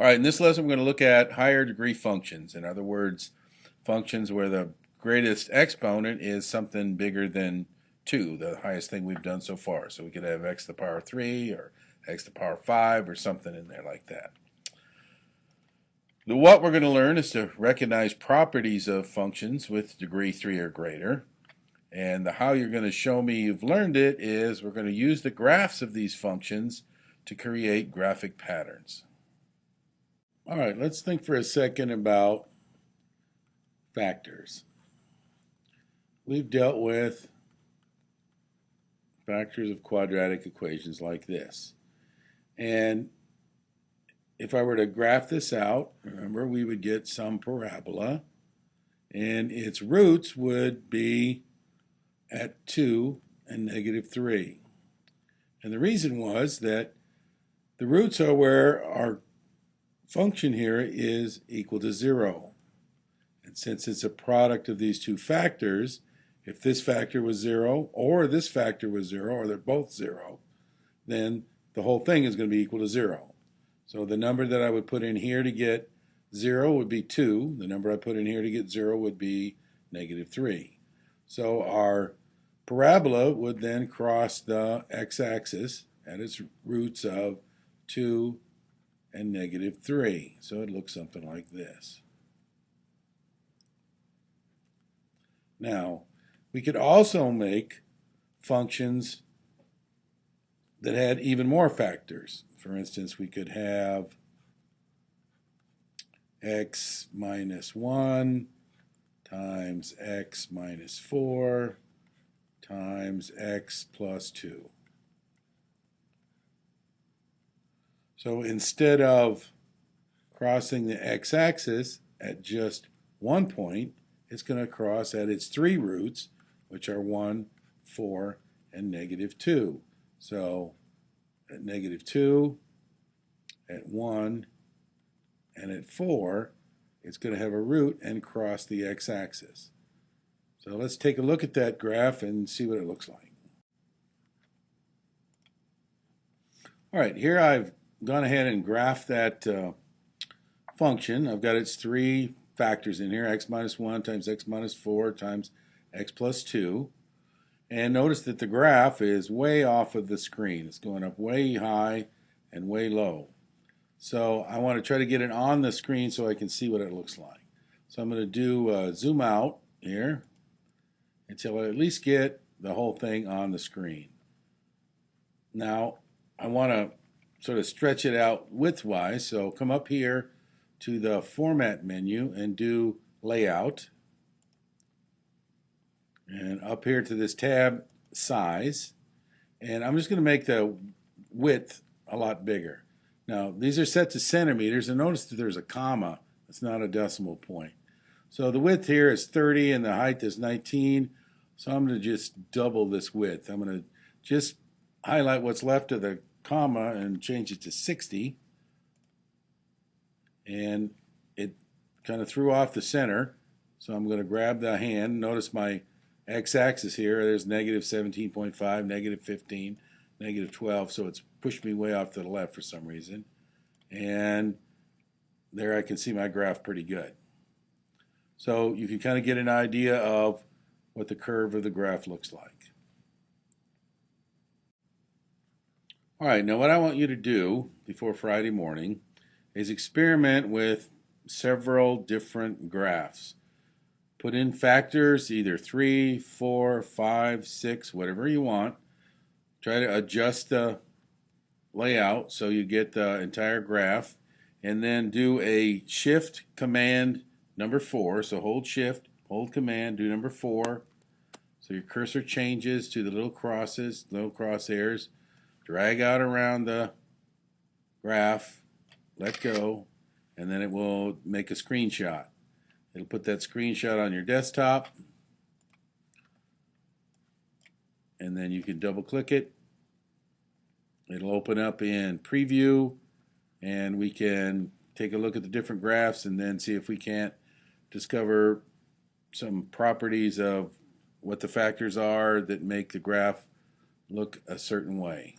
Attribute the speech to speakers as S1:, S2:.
S1: All right, in this lesson we're going to look at higher degree functions. In other words, functions where the greatest exponent is something bigger than 2, the highest thing we've done so far. So we could have x to the power 3 or x to the power 5 or something in there like that. What we're going to learn is to recognize properties of functions with degree 3 or greater. And how you're going to show me you've learned it is we're going to use the graphs of these functions to create graphic patterns. All right, let's think for a second about factors. We've dealt with factors of quadratic equations like this. And if I were to graph this out, remember we would get some parabola, and its roots would be at 2 and negative 3. And the reason was that the roots are where our function here is equal to 0. And since it's a product of these two factors, if this factor was 0 or this factor was 0 or they're both 0, then the whole thing is going to be equal to 0. So the number that I would put in here to get 0 would be 2. The number I put in here to get 0 would be negative 3. So our parabola would then cross the x-axis at its roots of 2 and negative 3. So it looks something like this. Now, we could also make functions that had even more factors. For instance, we could have x minus 1 times x minus 4 times x plus 2. So instead of crossing the x-axis at just one point, it's going to cross at its 3 roots, which are 1, 4, and negative 2. So at negative 2, at 1, and at 4, it's going to have a root and cross the x-axis. So let's take a look at that graph and see what it looks like. All right, here I've gone ahead and graphed that function. I've got its 3 factors in here, x minus 1 times x minus 4 times x plus 2. And notice that the graph is way off of the screen. It's going up way high and way low. So I want to try to get it on the screen so I can see what it looks like. So I'm going to do zoom out here until I at least get the whole thing on the screen. Now I want to sort of stretch it out widthwise, so come up here to the format menu and do layout, and up here to this tab size, and I'm just going to make the width a lot bigger. Now these are set to centimeters, and notice that there's a comma. It's not a decimal point. So the width here is 30 and the height is 19, so I'm going to just double this width. I'm going to just highlight what's left of the comma and change it to 60, and it kind of threw off the center, so I'm going to grab the hand. Notice my x-axis here, there's negative 17.5, negative 15, negative 12, so it's pushed me way off to the left for some reason, and there I can see my graph pretty good. So you can kind of get an idea of what the curve of the graph looks like. All right, now what I want you to do before Friday morning is experiment with several different graphs. Put in factors, either 3, 4, 5, 6, whatever you want. Try to adjust the layout so you get the entire graph, and then do a shift command number 4. So hold shift, hold command, do number 4. So your cursor changes to the little crosses, little crosshairs. Drag out around the graph, let go, and then it will make a screenshot. It'll put that screenshot on your desktop, and then you can double click it. It'll open up in preview, and we can take a look at the different graphs and then see if we can't discover some properties of what the factors are that make the graph look a certain way.